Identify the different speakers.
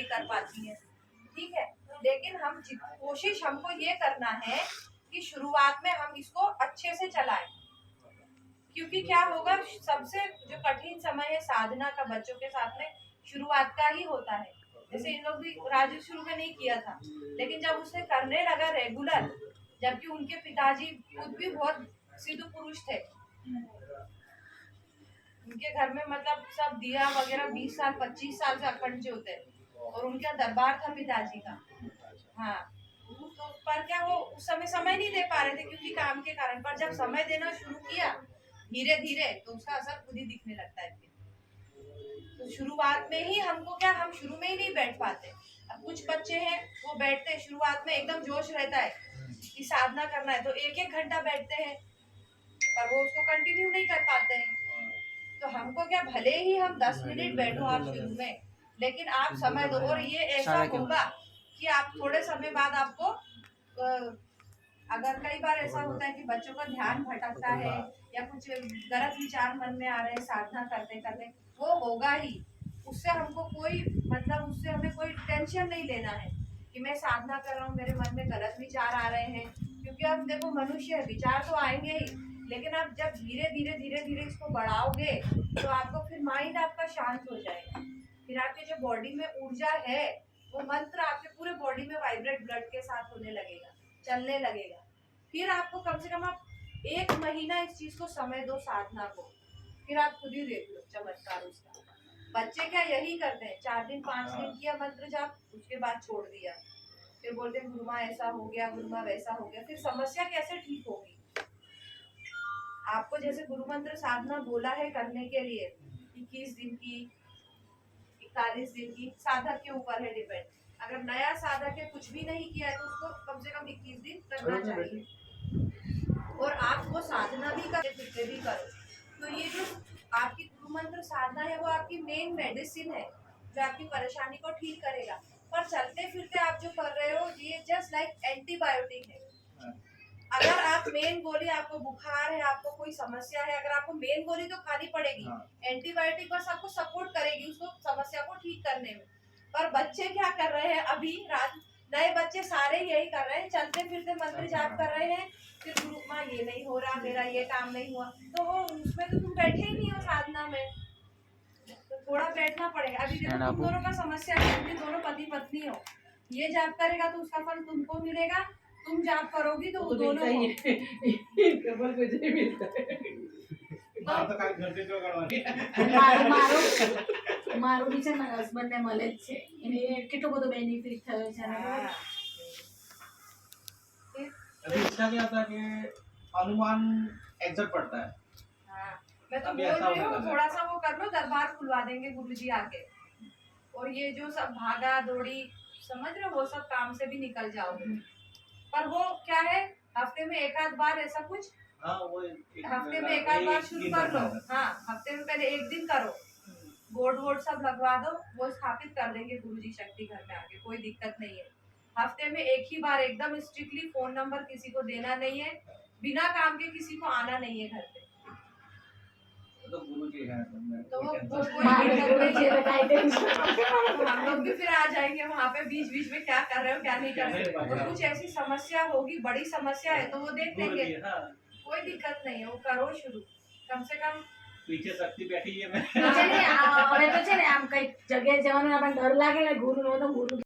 Speaker 1: नहीं कर पाती हैं, ठीक है। लेकिन हम कोशिश हमको ये करना है कि शुरुआत में हम इसको अच्छे से चलाएं, क्योंकि क्या होगा, सबसे जो कठिन समय है साधना का बच्चों के साथ में शुरुआत का ही होता है। जैसे इन लोग भी, राजू शुरू में नहीं किया था, लेकिन जब उसे करने लगा रेगुलर, जबकि उनके पिताजी खुद भी बहुत सिद्ध पुरुष थे, उनके घर में मतलब सब दिया वगैरह 20 साल 25 साल से अखंड होते, और उनका दरबार था पिताजी का। हाँ, तो पर क्या वो उस समय नहीं दे पा रहे थे क्योंकि काम के कारण, पर जब समय देना शुरू किया धीरे धीरे तो उसका असर खुद ही दिखने लगता है। तो शुरुआत में ही हमको क्या, हम शुरू में ही नहीं बैठ पाते। अब कुछ बच्चे हैं वो बैठते हैं शुरुआत में, एकदम जोश रहता है कि साधना करना है, तो 1-1 घंटा बैठते हैं, पर वो उसको कंटिन्यू नहीं कर पाते हैं। तो हमको क्या, भले ही हम 10 मिनट बैठो आप शुरू में, लेकिन आप समय दो, और ये ऐसा होगा कि आप थोड़े समय बाद आपको अगर कई बार ऐसा होता है कि बच्चों का ध्यान भटकता है या कुछ गलत विचार मन में आ रहे हैं साधना करते करते, वो होगा ही, उससे हमको कोई मतलब, उससे हमें कोई टेंशन नहीं लेना है कि मैं साधना कर रहा हूँ मेरे मन में गलत विचार आ रहे हैं, क्योंकि अब देखो मनुष्य है, विचार तो आएंगे ही, लेकिन आप जब धीरे धीरे इसको बढ़ाओगे तो आपको फिर माइंड आपका शांत हो जाएगा, फिर आपकी जो बॉडी में ऊर्जा है वो मंत्र आपके पूरे बॉडी में वाइब्रेट ब्लड के साथ होने लगेगा, चलने लगेगा। फिर आपको कम से कम आप 1 महीना इस चीज को समय दो साधना को, फिर आप खुद ही देख लो चमत्कार उसका। बच्चे क्या यही करते हैं, 4 दिन 5 दिन किया मंत्र जाप, उसके बाद छोड़ दिया, फिर बोलते हैं गुरुमा ऐसा हो गया, गुरुमा वैसा हो गया, फिर समस्या कैसे ठीक होगी। आपको जैसे गुरु मंत्र साधना बोला है करने के लिए 21 दिन की, 41 दिन की, साधक के ऊपर है डिपेंड। अगर नया साधक है, कुछ भी नहीं किया है, तो उसको कम से कम 21 दिन करना चाहिए, और आप वो साधना भी करो फिर भी करो। तो ये जो आपकी गुरु मंत्र साधना है वो आपकी मेन मेडिसिन है जो आपकी परेशानी को ठीक करेगा, पर चलते फिरते आप जो कर रहे हो ये जस्ट लाइक एंटीबायोटिक है। अगर आप मेन गोली, आपको बुखार है, आपको कोई समस्या है, अगर आपको मेन गोली तो खानी पड़ेगी, एंटीबायोटिक बस आपको सपोर्ट करेगी उसको समस्या को ठीक करने में। पर बच्चे क्या कर रहे हैं अभी, रात नए बच्चे सारे यही कर रहे हैं, चलते फिरते मंत्र जाप कर रहे हैं, फिर गुरु माँ ये नहीं हो रहा, मेरा ये काम नहीं हुआ, तो वो उसमें तो तुम बैठे ही नहीं हो साधना में, तो थोड़ा बैठना पड़ेगा। अभी देखो तुम दोनों का समस्या है, तुम दोनों पति पत्नी हो, ये जाप करेगा तो उसका फल तुमको मिलेगा, तुम जाप करोगी तो दोनों को
Speaker 2: મારું બી છે ને હસબન્ડ ને મળે જ છે એને કેટલો બધો બેનિફિટ થયો છે
Speaker 3: अभी इसका क्या था कि अनुमान एग्जैक्ट पड़ता है।
Speaker 1: हाँ, मैं तो बोल रही हूँ थोड़ा सा वो कर लो, दरबार खुलवा देंगे गुरुजी आके, और ये जो सब भागा दौड़ी समझ रहे हो वो सब काम से भी निकल जाओगे। पर वो क्या है, हफ्ते में 1-8 बार ऐसा कुछ, हफ्ते में 1-8 बार शुरू कर लो। हाँ, हफ्ते में पहले 1 दिन करो, बोर्ड सब लगवा दो, वो स्थापित कर देंगे गुरुजी शक्ति घर में आके, कोई दिक्कत नहीं है। हफ्ते में 1 ही बार एकदम स्ट्रिक्टली फोन नंबर किसी को देना नहीं है, बिना काम के किसी को आना नहीं है घर पे,
Speaker 3: तो गुरुजी है
Speaker 1: तो वो हम लोग भी फिर आ जाएंगे वहाँ पे, बीच में क्या कर रहे हो क्या नहीं कर रहे हो, और कुछ ऐसी समस्या होगी, बड़ी समस्या है तो वो देख लेंगे, कोई दिक्कत नहीं है, वो करो शुरू, कम से कम
Speaker 3: पीछे शक्ति बैठी है।
Speaker 2: હવે તો છે ને આમ કઈ જગ્યાએ જવાનો આપણને ડર લાગે ને ગુરુ નો તો ગુરુ